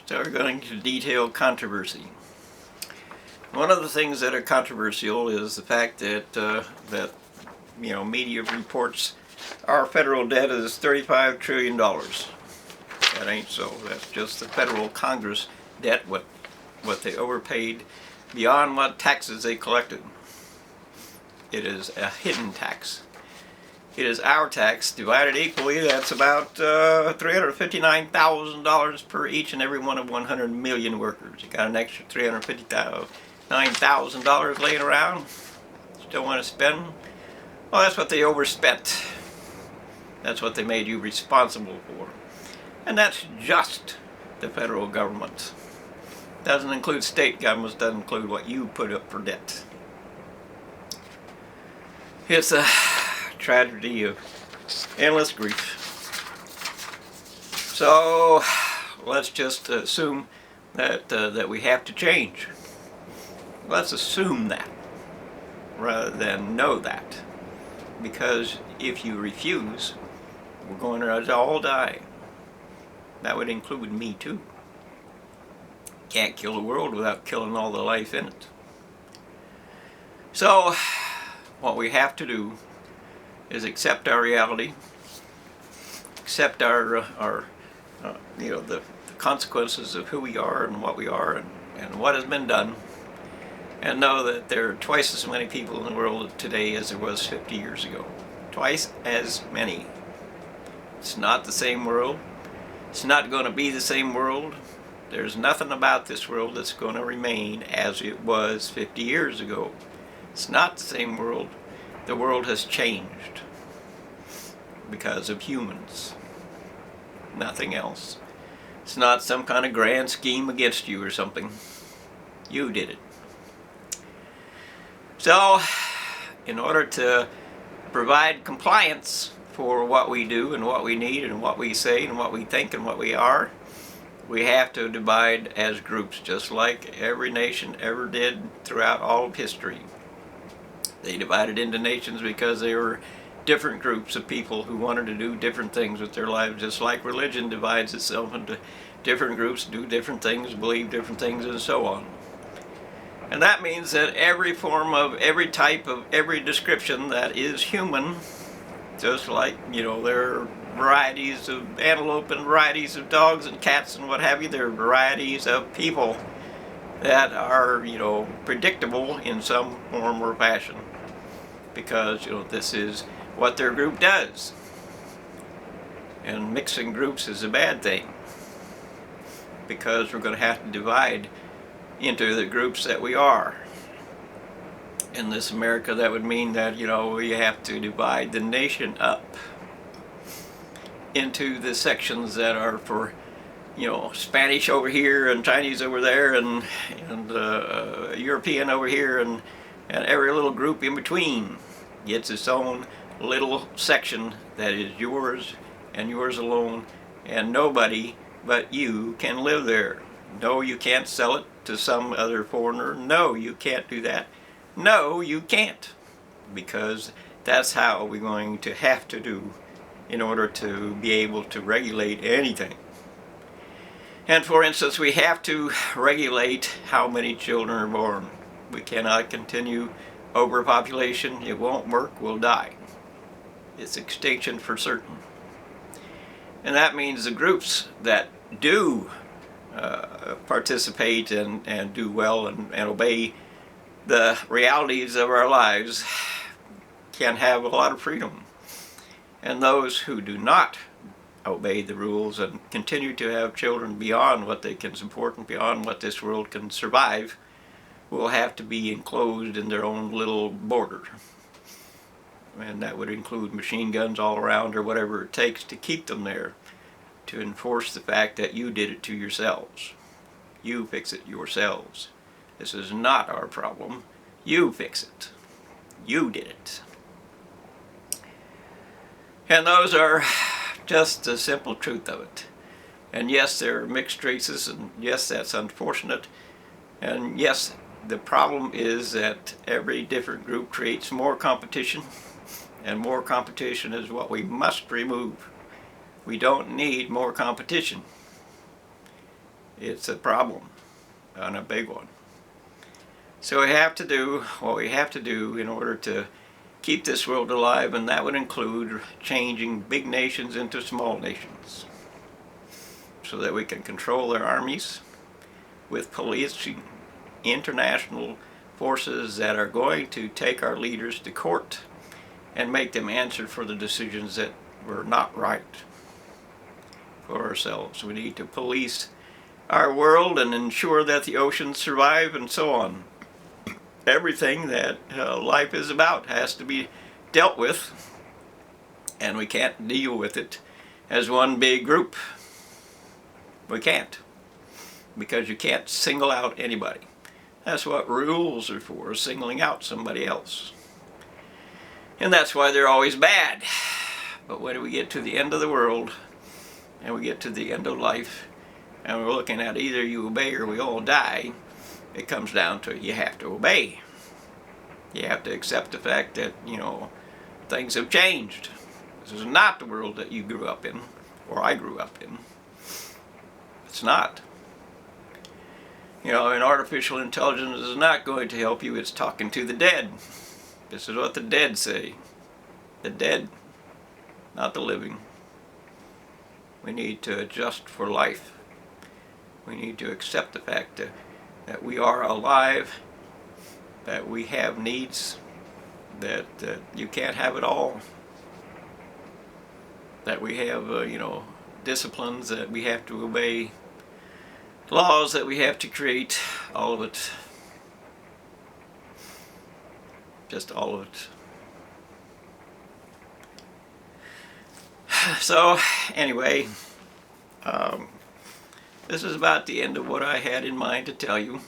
So we're going to detail controversy. One of the things that are controversial is the fact that media reports our federal debt is $35 trillion. That ain't so. That's just the federal Congress debt, what they overpaid beyond what taxes they collected. It is a hidden tax. It is our tax divided equally. That's about $359,000 per each and every one of 100 million workers. You got an extra $359,000 laying around. Still want to spend? Well, that's what they overspent. That's what they made you responsible for. And that's just the federal government. Doesn't include state governments, doesn't include what you put up for debt. It's a tragedy of endless grief. So let's just assume that we have to change. Let's assume that rather than know that, because if you refuse, we're going to all die. That would include me too. Can't kill the world without killing all the life in it. So what we have to do is accept our reality, accept the consequences of who we are and what we are and what has been done, and know that there are twice as many people in the world today as there was 50 years ago. Twice as many. It's not the same world. It's not going to be the same world. There's nothing about this world that's going to remain as it was 50 years ago. It's not the same world. The world has changed because of humans. Nothing else. It's not some kind of grand scheme against you or something. You did it. So, in order to provide compliance for what we do and what we need and what we say and what we think and what we are, we have to divide as groups, just like every nation ever did throughout all of history. They divided into nations because they were different groups of people who wanted to do different things with their lives, just like religion divides itself into different groups, do different things, believe different things, and so on. And that means that every form of every type of every description that is human, just like, there are varieties of antelope and varieties of dogs and cats and what have you, there are varieties of people that are, predictable in some form or fashion, because, this is what their group does. And mixing groups is a bad thing, because we're going to have to divide into the groups that we are. In this America, that would mean that, we have to divide the nation up into the sections that are for, Spanish over here and Chinese over there and European over here, and every little group in between gets its own little section that is yours and yours alone, and nobody but you can live there. No, you can't sell it to some other foreigner. No, you can't do that. No, you can't, because that's how we're going to have to do in order to be able to regulate anything. And for instance, we have to regulate how many children are born. We cannot continue overpopulation. It won't work. We'll die. It's extinction for certain. And that means the groups that do participate and do well and obey the realities of our lives can have a lot of freedom. And those who do not obey the rules and continue to have children beyond what they can support and beyond what this world can survive will have to be enclosed in their own little border. And that would include machine guns all around or whatever it takes to keep them there, to enforce the fact that you did it to yourselves. You fix it yourselves. This is not our problem. You fix it. You did it. And those are just the simple truth of it. And yes, there are mixed races, and yes, that's unfortunate. And yes, the problem is that every different group creates more competition, and more competition is what we must remove. We don't need more competition. it's a problem, and a big one. So we have to do what we have to do in order to keep this world alive, and that would include changing big nations into small nations so that we can control their armies with policing international forces that are going to take our leaders to court and make them answer for the decisions that were not right for ourselves. We need to police our world and ensure that the oceans survive and so on. Everything that life is about has to be dealt with, and we can't deal with it as one big group. We can't, because you can't single out anybody. That's what rules are for, singling out somebody else. And that's why they're always bad. But when we get to the end of the world, and we get to the end of life, and we're looking at either you obey or we all die, it comes down to you have to obey. You have to accept the fact that, things have changed. This is not the world that you grew up in, or I grew up in. It's not. And artificial intelligence is not going to help you. It's talking to the dead. This is what the dead say. The dead, not the living. We need to adjust for life. We need to accept the fact that we are alive, that we have needs, that you can't have it all, that we have, disciplines that we have to obey, laws that we have to create, all of it. Just all of it. So, anyway, this is about the end of what I had in mind to tell you.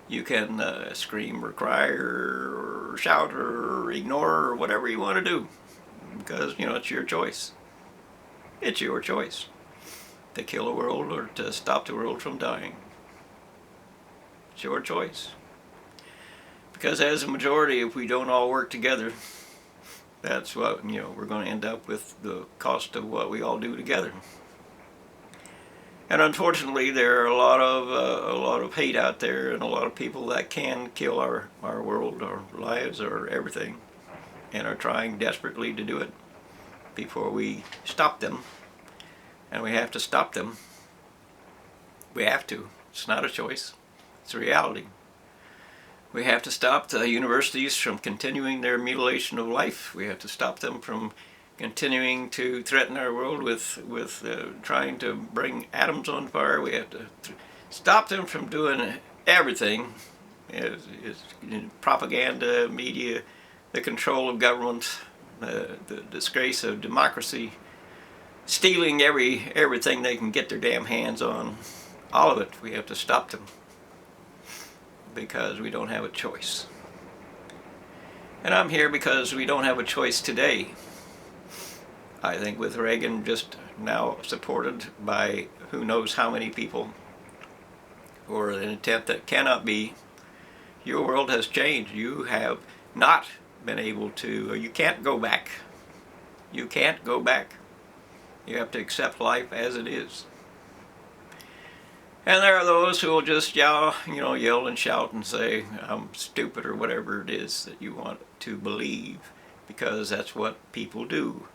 You can scream or cry or shout or ignore or whatever you want to do, because, it's your choice. It's your choice to kill the world or to stop the world from dying. It's your choice. Because as a majority, if we don't all work together, that's what, we're going to end up with the cost of what we all do together. And unfortunately, there are a lot of hate out there, and a lot of people that can kill our world, our lives, our everything, and are trying desperately to do it before we stop them. And we have to stop them. We have to. It's not a choice. It's a reality. We have to stop the universities from continuing their mutilation of life. We have to stop them from continuing to threaten our world with trying to bring atoms on fire. We have to stop them from doing everything. It's propaganda, media, the control of government, the disgrace of democracy, stealing everything they can get their damn hands on. All of it. We have to stop them, because we don't have a choice. And I'm here because we don't have a choice today. I think with Reagan just now supported by who knows how many people for an attempt that cannot be, your world has changed. You have not been able to, you can't go back. You can't go back. You have to accept life as it is. And there are those who will just yell and shout and say, I'm stupid, or whatever it is that you want to believe, because that's what people do.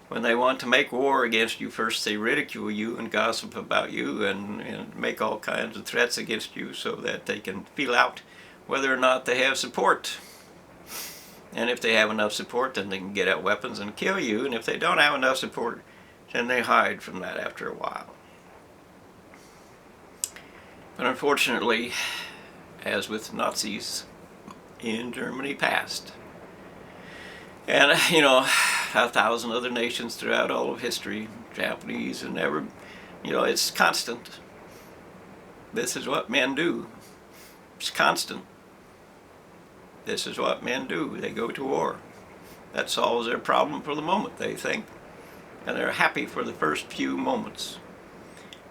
When they want to make war against you, first they ridicule you and gossip about you and make all kinds of threats against you so that they can feel out whether or not they have support. And if they have enough support, then they can get out weapons and kill you. And if they don't have enough support, then they hide from that after a while. But unfortunately, as with Nazis in Germany past, and 1,000 other nations throughout all of history, Japanese, and it's constant. This is what men do. It's constant. This is what men do. They go to war. That solves their problem for the moment, they think. And they're happy for the first few moments.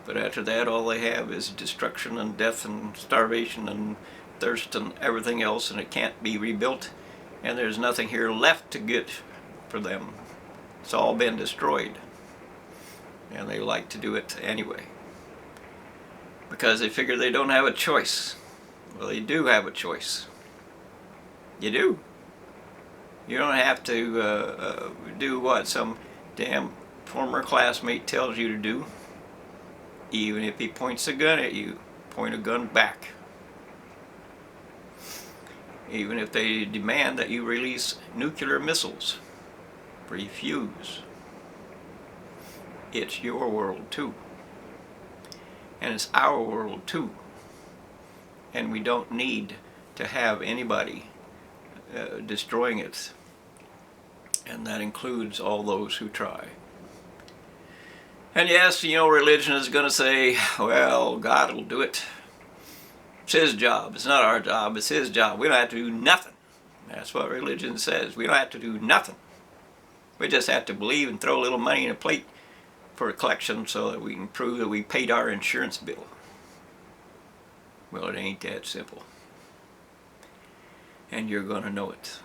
But after that, all they have is destruction and death and starvation and thirst and everything else, and it can't be rebuilt. And there's nothing here left to get for them. It's all been destroyed. and they like to do it anyway because they figure they don't have a choice. Well, you do have a choice. You do. You don't have to do what some damn former classmate tells you to do. Even if he points a gun at you, point a gun back. Even if they demand that you release nuclear missiles, refuse. It's your world too. And it's our world too. And we don't need to have anybody destroying it. And that includes all those who try. And yes, religion is going to say, well, God will do it. It's His job. It's not our job. It's His job. We don't have to do nothing. That's what religion says. We don't have to do nothing. We just have to believe and throw a little money in a plate for a collection so that we can prove that we paid our insurance bill. Well, it ain't that simple. And you're going to know it.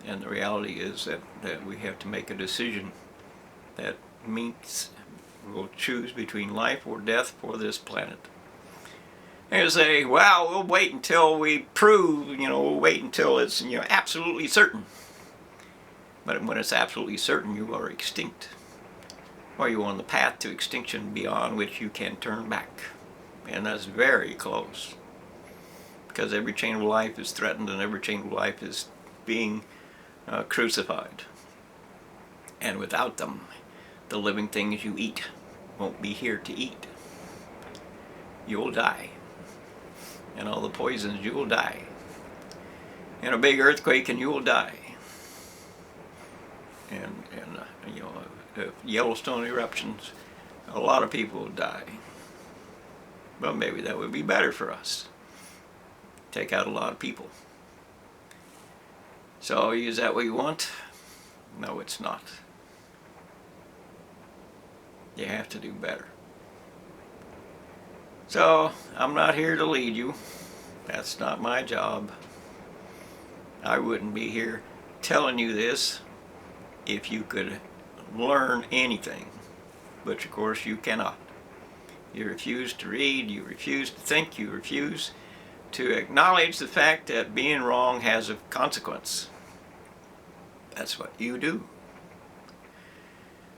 And the reality is that we have to make a decision that means we'll choose between life or death for this planet. And you say, well, we'll wait until we prove, we'll wait until it's absolutely certain. But when it's absolutely certain, you are extinct. Or you're on the path to extinction beyond which you can turn back. And that's very close. Because every chain of life is threatened and every chain of life is being crucified. And without them, the living things you eat won't be here to eat. You'll die. And all the poisons, you'll die. In a big earthquake and you'll die. And Yellowstone eruptions, a lot of people will die. Well, maybe that would be better for us. Take out a lot of people. So, is that what you want? No, it's not. You have to do better. So, I'm not here to lead you. That's not my job. I wouldn't be here telling you this if you could learn anything. But of course you cannot. You refuse to read, you refuse to think, you refuse to acknowledge the fact that being wrong has a consequence. That's what you do.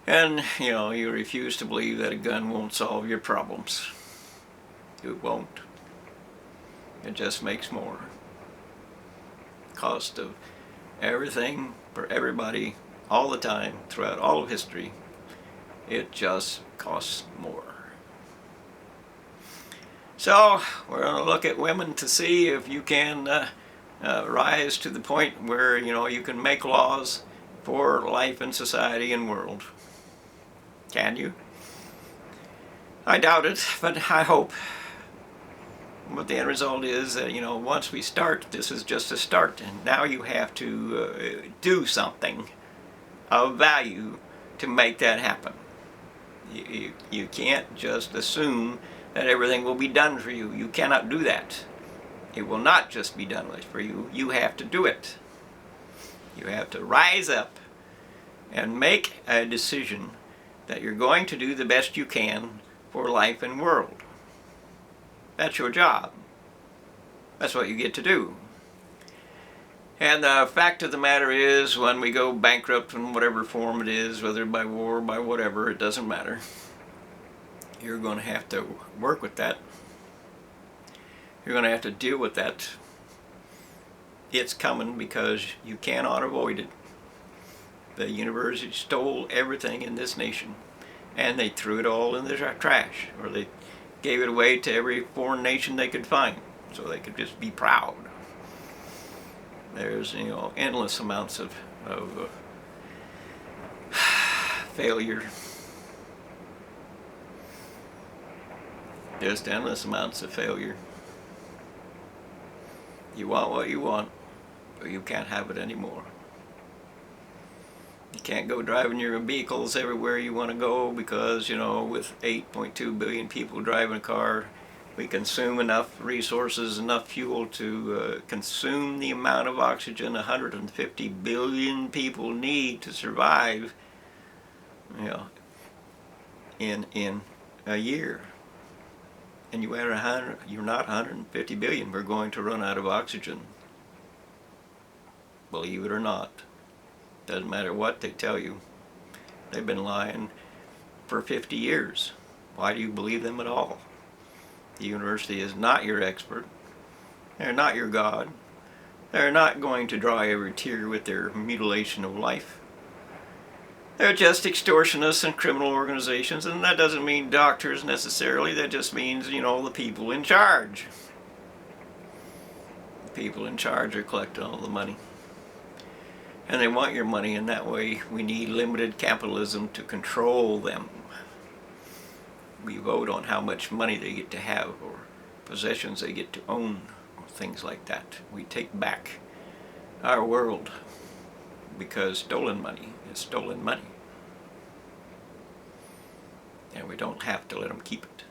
And, you refuse to believe that a gun won't solve your problems. It won't. It just makes more. Cost of everything for everybody all the time throughout all of history, it just costs more. So we're going to look at women to see if you can rise to the point where you can make laws for life and society and world. Can you? I doubt it, but I hope. But the end result is that once we start, this is just a start, and now you have to do something of value to make that happen. You can't just assume that everything will be done for you. You cannot do that. It will not just be done for you. You have to do it. You have to rise up and make a decision that you're going to do the best you can for life and world. That's your job. That's what you get to do. And the fact of the matter is, when we go bankrupt in whatever form it is, whether by war or by whatever, it doesn't matter. You're going to have to work with that. You're going to have to deal with that. It's coming because you cannot avoid it. The university stole everything in this nation, and they threw it all in the trash, or they gave it away to every foreign nation they could find, so they could just be proud. There's endless amounts of failure. Just endless amounts of failure. You want what you want, but you can't have it anymore. You can't go driving your vehicles everywhere you want to go because, with 8.2 billion people driving a car, we consume enough resources, enough fuel to consume the amount of oxygen 150 billion people need to survive you know, in a year. And you're not 150 billion. We're going to run out of oxygen. Believe it or not. Doesn't matter what they tell you. They've been lying for 50 years. Why do you believe them at all? The university is not your expert. They're not your God. They're not going to dry every tear with their mutilation of life. They're just extortionists and criminal organizations, and that doesn't mean doctors necessarily. That just means, the people in charge. The people in charge are collecting all the money. And they want your money, and that way we need limited capitalism to control them. We vote on how much money they get to have, or possessions they get to own, or things like that. We take back our world, because stolen money is stolen money. And we don't have to let them keep it.